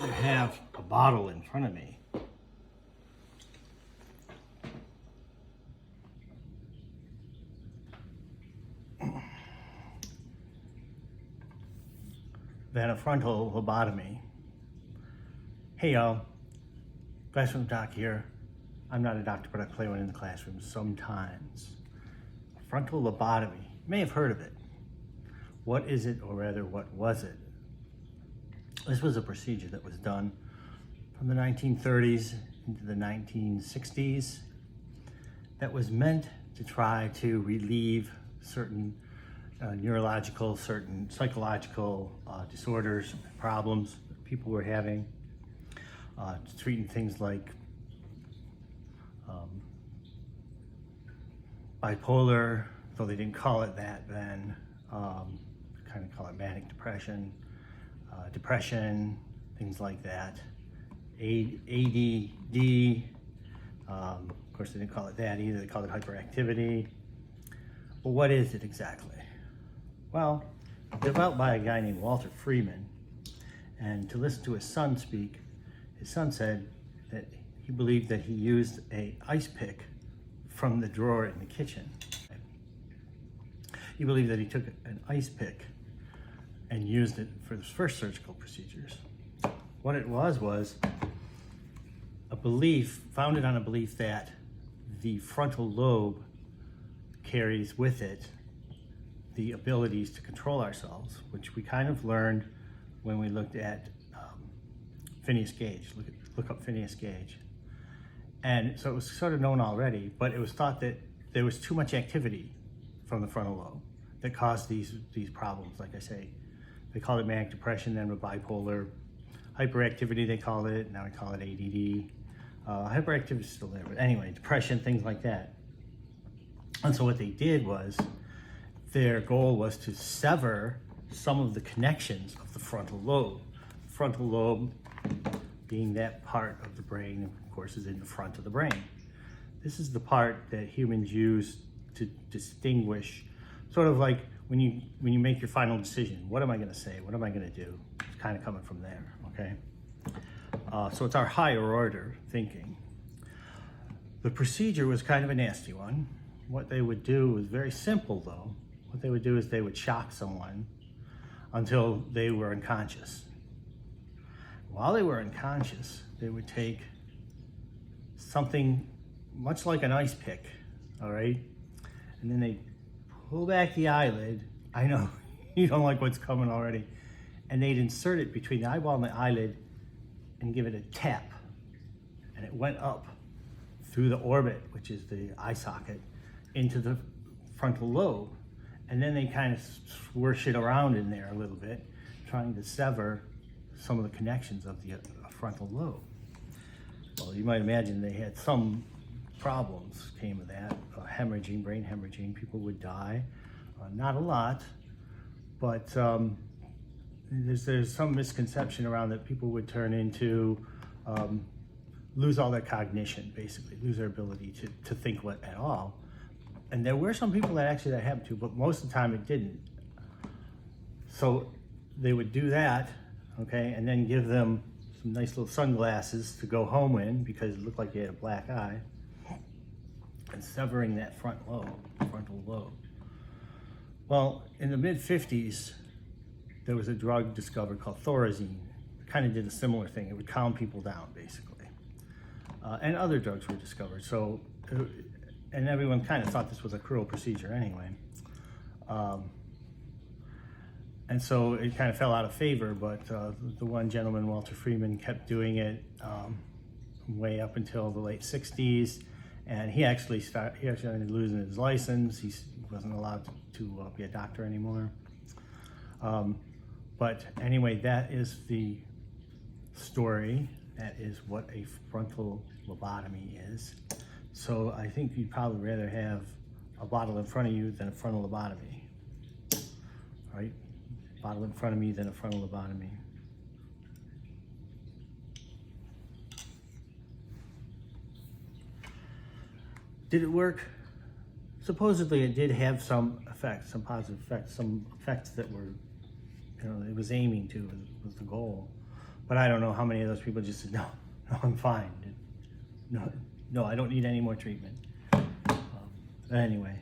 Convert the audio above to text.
rather have a bottle in front of me than a frontal lobotomy. Hey y'all, classroom doc here. I'm not a doctor, but I play one in the classroom sometimes. Frontal lobotomy, you may have heard of it. What is it, or rather, what was it? This was a procedure that was done from the 1930s into the 1960s that was meant to try to relieve certain neurological, certain psychological disorders, problems that people were having, treating things like bipolar, though they didn't call it that then, kind of call it manic depression, depression, things like that, ADD, of course they didn't call it that either, they called it hyperactivity. But what is it exactly? Well, developed by a guy named Walter Freeman, and to listen to his son speak, his son said that he believed that he used an ice pick from the drawer in the kitchen. He believed that he took an ice pick and used it for his first surgical procedures. What it was a belief, founded on a belief that the frontal lobe carries with it the abilities to control ourselves, which we kind of learned when we looked at Phineas Gage. Look up Phineas Gage. And so it was sort of known already, but it was thought that there was too much activity from the frontal lobe that caused these problems. Like I say, they called it manic depression, then with bipolar. Hyperactivity, they called it, now we call it ADD. Hyperactivity is still there, but anyway, depression, things like that. And so what they did was, their goal was to sever some of the connections of the frontal lobe. Frontal lobe being that part of the brain, of course, is in the front of the brain. This is the part that humans use to distinguish, sort of like when you make your final decision. What am I going to say? What am I going to do? It's kind of coming from there, okay? So it's our higher order thinking. The procedure was kind of a nasty one. What they would do was very simple, though. What they would do is they would shock someone until they were unconscious. While they were unconscious, they would take something much like an ice pick, all right? And then they pull back the eyelid. I know, you don't like what's coming already. And they'd insert it between the eyeball and the eyelid and give it a tap. And it went up through the orbit, which is the eye socket, into the frontal lobe. And then they kind of swoosh it around in there a little bit, trying to sever some of the connections of the frontal lobe. Well, you might imagine they had some problems came of that, hemorrhaging, brain hemorrhaging. People would die, not a lot, but there's some misconception around that people would turn into, lose all their cognition, basically, lose their ability to think at all. And there were some people that actually that happened to, but most of the time it didn't. So they would do that, okay, and then give them some nice little sunglasses to go home in because it looked like they had a black eye, and severing that frontal lobe. Well, in the mid-50s, there was a drug discovered called Thorazine. It kind of did a similar thing. It would calm people down, basically. And other drugs were discovered. So, and everyone kind of thought this was a cruel procedure anyway. And so it kind of fell out of favor, but the one gentleman, Walter Freeman, kept doing it way up until the late 60s. And he actually ended losing his license. He wasn't allowed to be a doctor anymore. But anyway, that is the story. That is what a frontal lobotomy is. So I think you'd probably rather have a bottle in front of you than a frontal lobotomy, right? Bottle in front of me than a frontal lobotomy. Did it work? Supposedly it did have some effects, some positive effects, some effects that were, it was aiming to, was the goal. But I don't know how many of those people just said, no, I'm fine. No, I don't need any more treatment. Anyway,